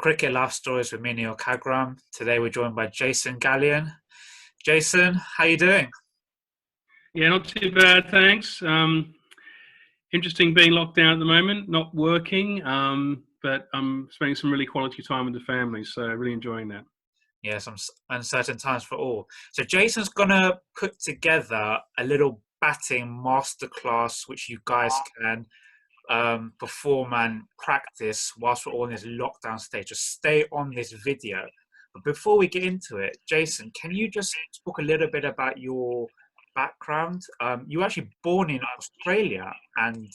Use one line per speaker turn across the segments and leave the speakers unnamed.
Cricket Life Stories with me, Neel Khagram. Today we're joined by Jason Gallian. Jason, how you doing?
Yeah, not too bad, thanks. Interesting being locked down at the moment, not working, but I'm spending some really quality time with the family, so really enjoying that.
Yeah, some uncertain times for all. So Jason's gonna put together a little batting masterclass, which you guys can perform and practice whilst we're all in this lockdown stage. Just stay on this video. But before we get into it, Jason, can you just talk a little bit about your background? You were actually born in Australia and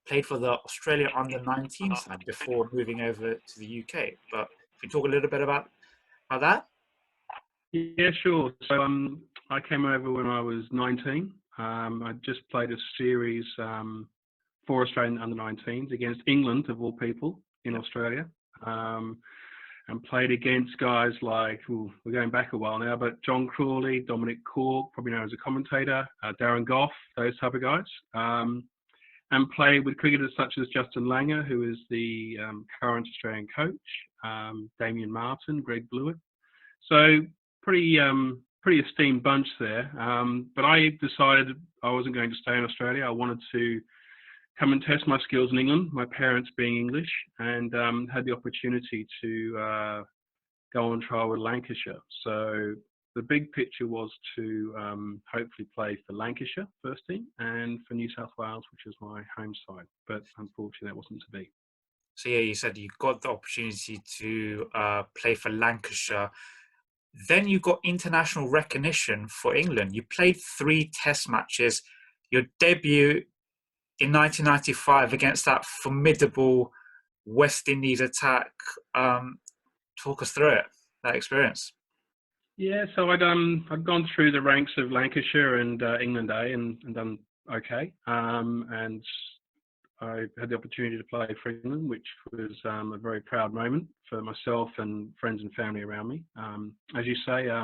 played for the Australia under-19 side before moving over to the UK. But if you talk a little bit about that?
Yeah, sure. So I came over when I was 19. I just played a series for Australian under-19s against England, of all people, in Australia. And played against guys like, we're going back a while now, but John Crawley, Dominic Cork, probably known as a commentator, Darren Gough, those type of guys. And played with cricketers such as Justin Langer, who is the current Australian coach, Damien Martin, Greg Blewett. So pretty esteemed bunch there. But I decided I wasn't going to stay in Australia. I wanted to come and test my skills in England, my parents being English, and had the opportunity to go on trial with Lancashire. So the big picture was to hopefully play for Lancashire first team and for New South Wales, which is my home side. But unfortunately, that wasn't to be.
So yeah, you said you got the opportunity to play for Lancashire. Then you got international recognition for England. You played 3 test matches. Your debut in 1995 against that formidable West Indies attack. Talk us through it, that experience.
Yeah, so I'd gone through the ranks of Lancashire and England A and done okay. And I had the opportunity to play for England, which was a very proud moment for myself and friends and family around me. As you say, I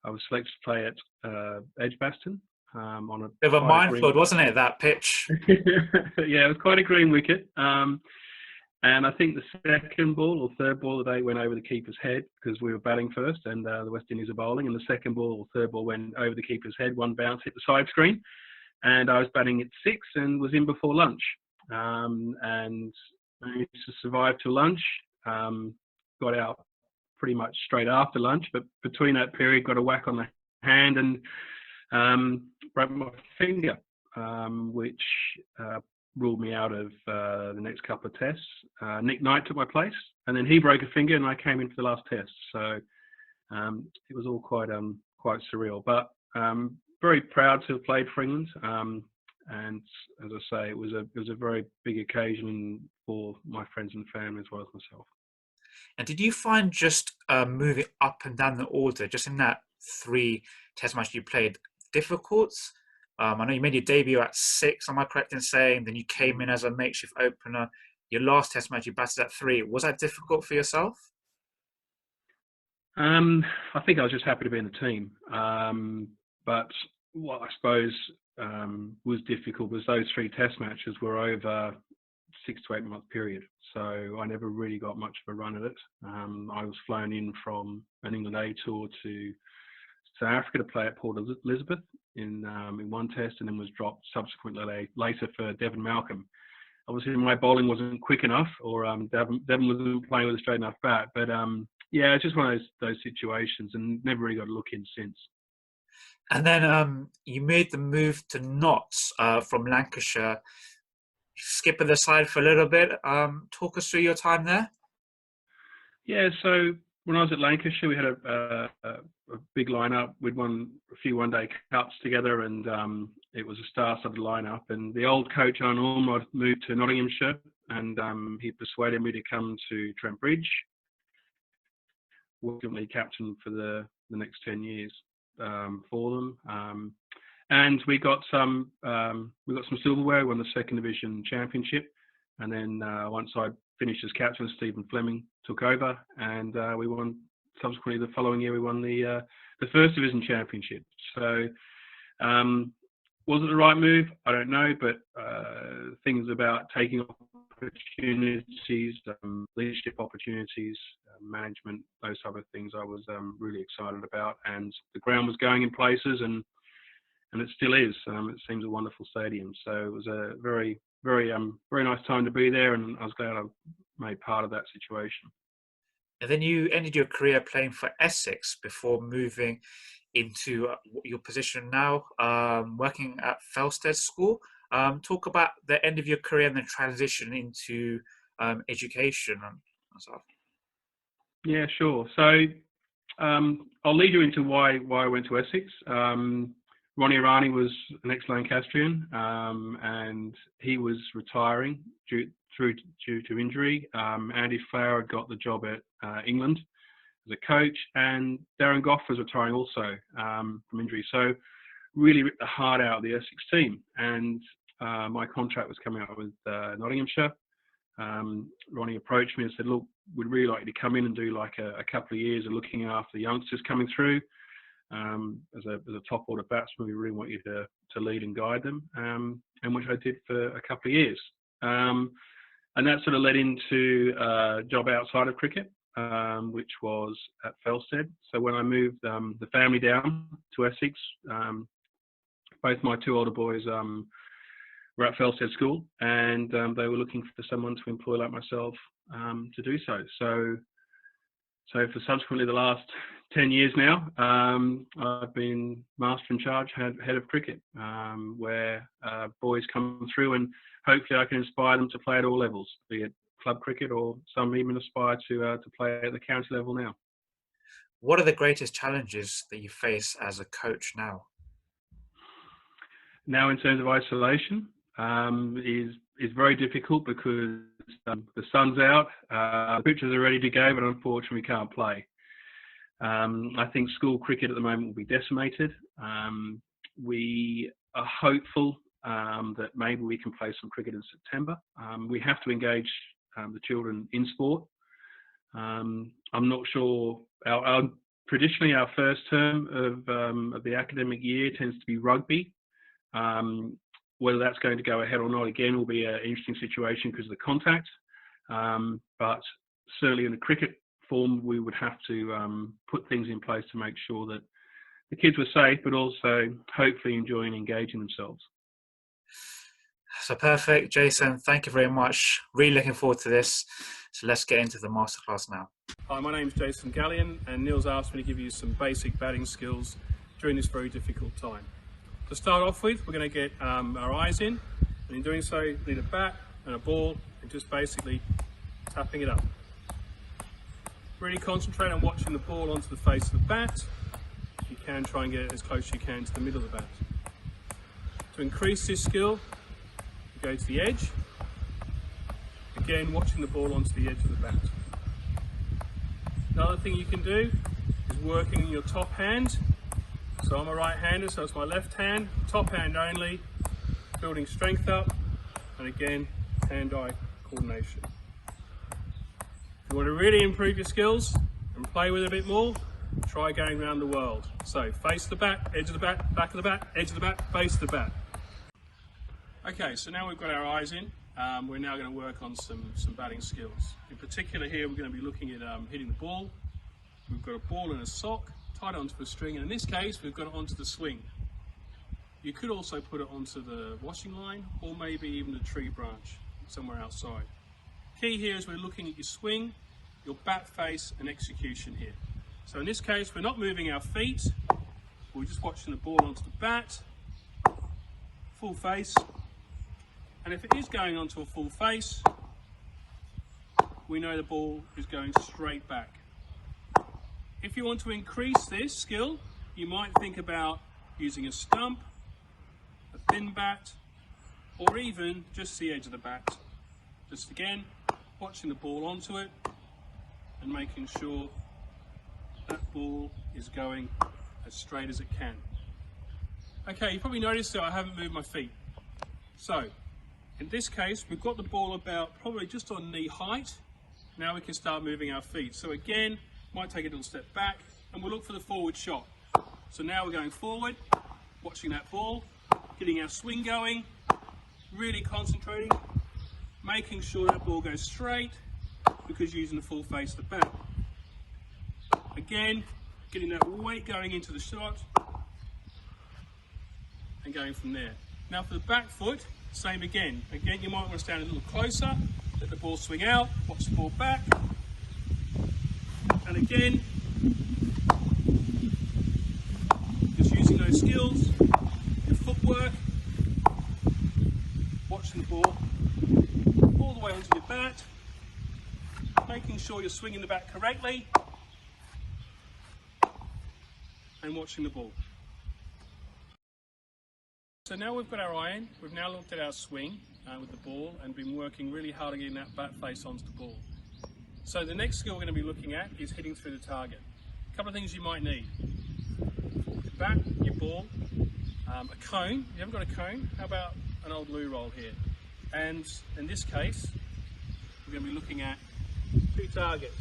was selected to play at Edgbaston on a
bit of a minefield, wasn't it, that pitch?
Yeah, it was quite a green wicket. And I think the second ball or third ball of the day went over the keeper's head because we were batting first and the West Indies are bowling. And the second ball or third ball went over the keeper's head, one bounce hit the side screen. And I was batting at 6 and was in before lunch. And managed to survive till lunch. Got out pretty much straight after lunch, but between that period, got a whack on the hand and broke my finger, which ruled me out of the next couple of tests. Nick Knight took my place, and then he broke a finger, and I came in for the last test. So it was all quite surreal, but very proud to have played for England. And as I say, it was a very big occasion for my friends and family as well as myself.
And did you find just moving up and down the order, just in that 3 test matches you played, difficult? I know you made your debut at 6, am I correct in saying? Then you came in as a makeshift opener. Your last test match, you batted at 3. Was that difficult for yourself?
I think I was just happy to be in the team. But what I suppose was difficult was those 3 test matches were over 6 to 8 month period. So I never really got much of a run at it. I was flown in from an England A tour to South Africa to play at Port Elizabeth in one test, and then was dropped subsequently later for Devon Malcolm. Obviously, my bowling wasn't quick enough, or Devon wasn't playing with a straight enough bat. But yeah, it's just one of those situations, and never really got a look in since.
And then you made the move to Notts from Lancashire. Skipping the side for a little bit. Talk us through your time there. Yeah,
so when I was at Lancashire, we had a big lineup. We'd won a few one-day cups together, and it was a star-studded lineup. And the old coach, Alan Ormrod, moved to Nottinghamshire, and he persuaded me to come to Trent Bridge. Ultimately, captain for the next 10 years for them. And we got some silverware. We won the 2nd Division Championship, and then once I finished as captain, Stephen Fleming took over, and we won. Subsequently, the following year, we won the 1st Division Championship. So, was it the right move? I don't know, but things about taking opportunities, leadership opportunities, management, those type of things I was really excited about. And the ground was going in places, and it still is. It seems a wonderful stadium. So it was a very, very nice time to be there, and I was glad I made part of that situation.
And then you ended your career playing for Essex before moving into your position now, working at Felsted School. Talk about the end of your career and the transition into education and stuff.
Yeah, sure. So I'll lead you into why I went to Essex. Ronnie Irani was an ex-Lancastrian, and he was retiring due to injury. Andy Flower had got the job at England as a coach, and Darren Gough was retiring also from injury. So really ripped the heart out of the Essex team, and my contract was coming up with Nottinghamshire. Ronnie approached me and said, look, we'd really like you to come in and do like a couple of years of looking after the youngsters coming through. As a top order batsman, we really want you to lead and guide them, and which I did for a couple of years. And that sort of led into a job outside of cricket, which was at Felsted. So when I moved the family down to Essex, both my two older boys were at Felsted School, and they were looking for someone to employ like myself to do so. So for subsequently the last 10 years now, I've been master in charge, head of cricket, where boys come through, and hopefully I can inspire them to play at all levels, be it club cricket, or some even aspire to play at the county level now.
What are the greatest challenges that you face as a coach now?
Now, in terms of isolation, is very difficult because the sun's out, the pitches are ready to go, but unfortunately we can't play. I think school cricket at the moment will be decimated. We are hopeful that maybe we can play some cricket in September. We have to engage the children in sport. I'm not sure. Traditionally, our first term of the academic year tends to be rugby. Whether that's going to go ahead or not, again, will be an interesting situation because of the contact. But certainly in the cricket form, we would have to put things in place to make sure that the kids were safe, but also hopefully enjoying engaging themselves.
So perfect, Jason. Thank you very much. Really looking forward to this. So let's get into the masterclass now.
Hi, my name's Jason Gallian, and Neel's asked me to give you some basic batting skills during this very difficult time. To start off with, we're going to get our eyes in, and in doing so, need a bat and a ball, and just basically tapping it up. Really concentrate on watching the ball onto the face of the bat. If you can, try and get it as close as you can to the middle of the bat. To increase this skill, you go to the edge. Again, watching the ball onto the edge of the bat. Another thing you can do is working your top hand. So I'm a right-hander, so it's my left hand, top hand only, building strength up, and again, hand-eye coordination. If you want to really improve your skills and play with it a bit more, try going around the world. So face the bat, edge of the bat, back of the bat, edge of the bat, face the bat. Okay, so now we've got our eyes in, we're now going to work on some batting skills. In particular here, we're going to be looking at hitting the ball. We've got a ball and a sock, tied onto a string, and in this case we've got it onto the swing. You could also put it onto the washing line, or maybe even a tree branch somewhere outside. Key here is we're looking at your swing, your bat face and execution here. So in this case we're not moving our feet, we're just watching the ball onto the bat, full face, and if it is going onto a full face, we know the ball is going straight back. If you want to increase this skill, you might think about using a stump, a thin bat, or even just the edge of the bat. Just again, watching the ball onto it and making sure that ball is going as straight as it can. Okay, you probably noticed that I haven't moved my feet. So, in this case, we've got the ball about probably just on knee height. Now we can start moving our feet. So again, might take a little step back and we'll look for the forward shot. So now we're going forward, watching that ball, getting our swing going, really concentrating, making sure that ball goes straight because you're using the full face of the bat. Again, getting that weight going into the shot and going from there. Now for the back foot, same again. Again, you might want to stand a little closer, let the ball swing out, watch the ball back. And again, just using those skills, your footwork, watching the ball all the way onto your bat, making sure you're swinging the bat correctly, and watching the ball. So now we've got our iron, we've now looked at our swing with the ball and been working really hard on getting that bat face onto the ball. So the next skill we're going to be looking at is hitting through the target. A couple of things you might need. Your bat, your ball, a cone. If you haven't got a cone, how about an old loo roll here? And in this case, we're going to be looking at 2 targets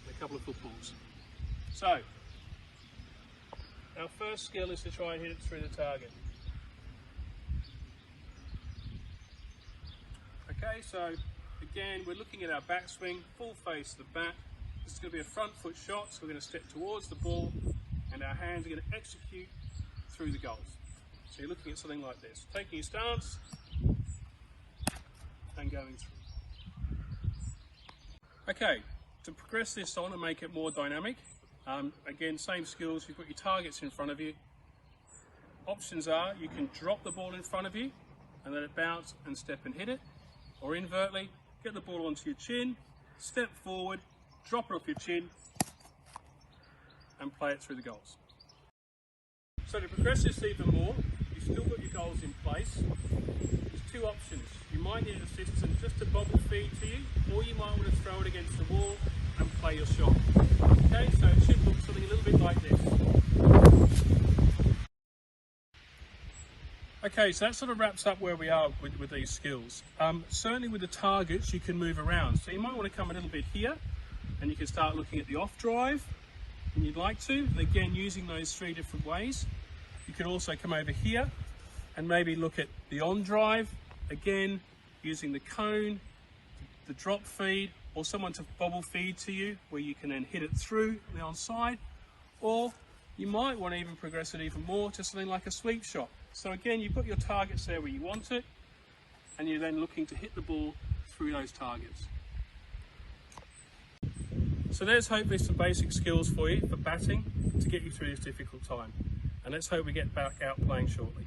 and a couple of footballs. So, our first skill is to try and hit it through the target. Okay, so again, we're looking at our backswing, full face of the bat. This is going to be a front foot shot, so we're going to step towards the ball and our hands are going to execute through the goals. So you're looking at something like this, taking your stance and going through. Okay, to progress this on and make it more dynamic, again, same skills, you've got your targets in front of you. Options are, you can drop the ball in front of you and let it bounce and step and hit it. Or invertly, get the ball onto your chin, step forward, drop it off your chin, and play it through the goals. So to progress this even more, you've still got your goals in place. There's 2 options. You might need an assistant just to bobble feed to you, or you might want to throw it against the wall and play your shot. Okay, so it should look something a little bit like this. Okay, so that sort of wraps up where we are with these skills. Certainly with the targets, you can move around. So you might want to come a little bit here, and you can start looking at the off drive, when you'd like to. And again, using those 3 different ways. You can also come over here, and maybe look at the on drive, again, using the cone, the drop feed, or someone to bobble feed to you, where you can then hit it through the onside. Or you might want to even progress it even more to something like a sweep shot. So again, you've got your targets there where you want it, and you're then looking to hit the ball through those targets. So there's hopefully some basic skills for you for batting to get you through this difficult time. And let's hope we get back out playing shortly.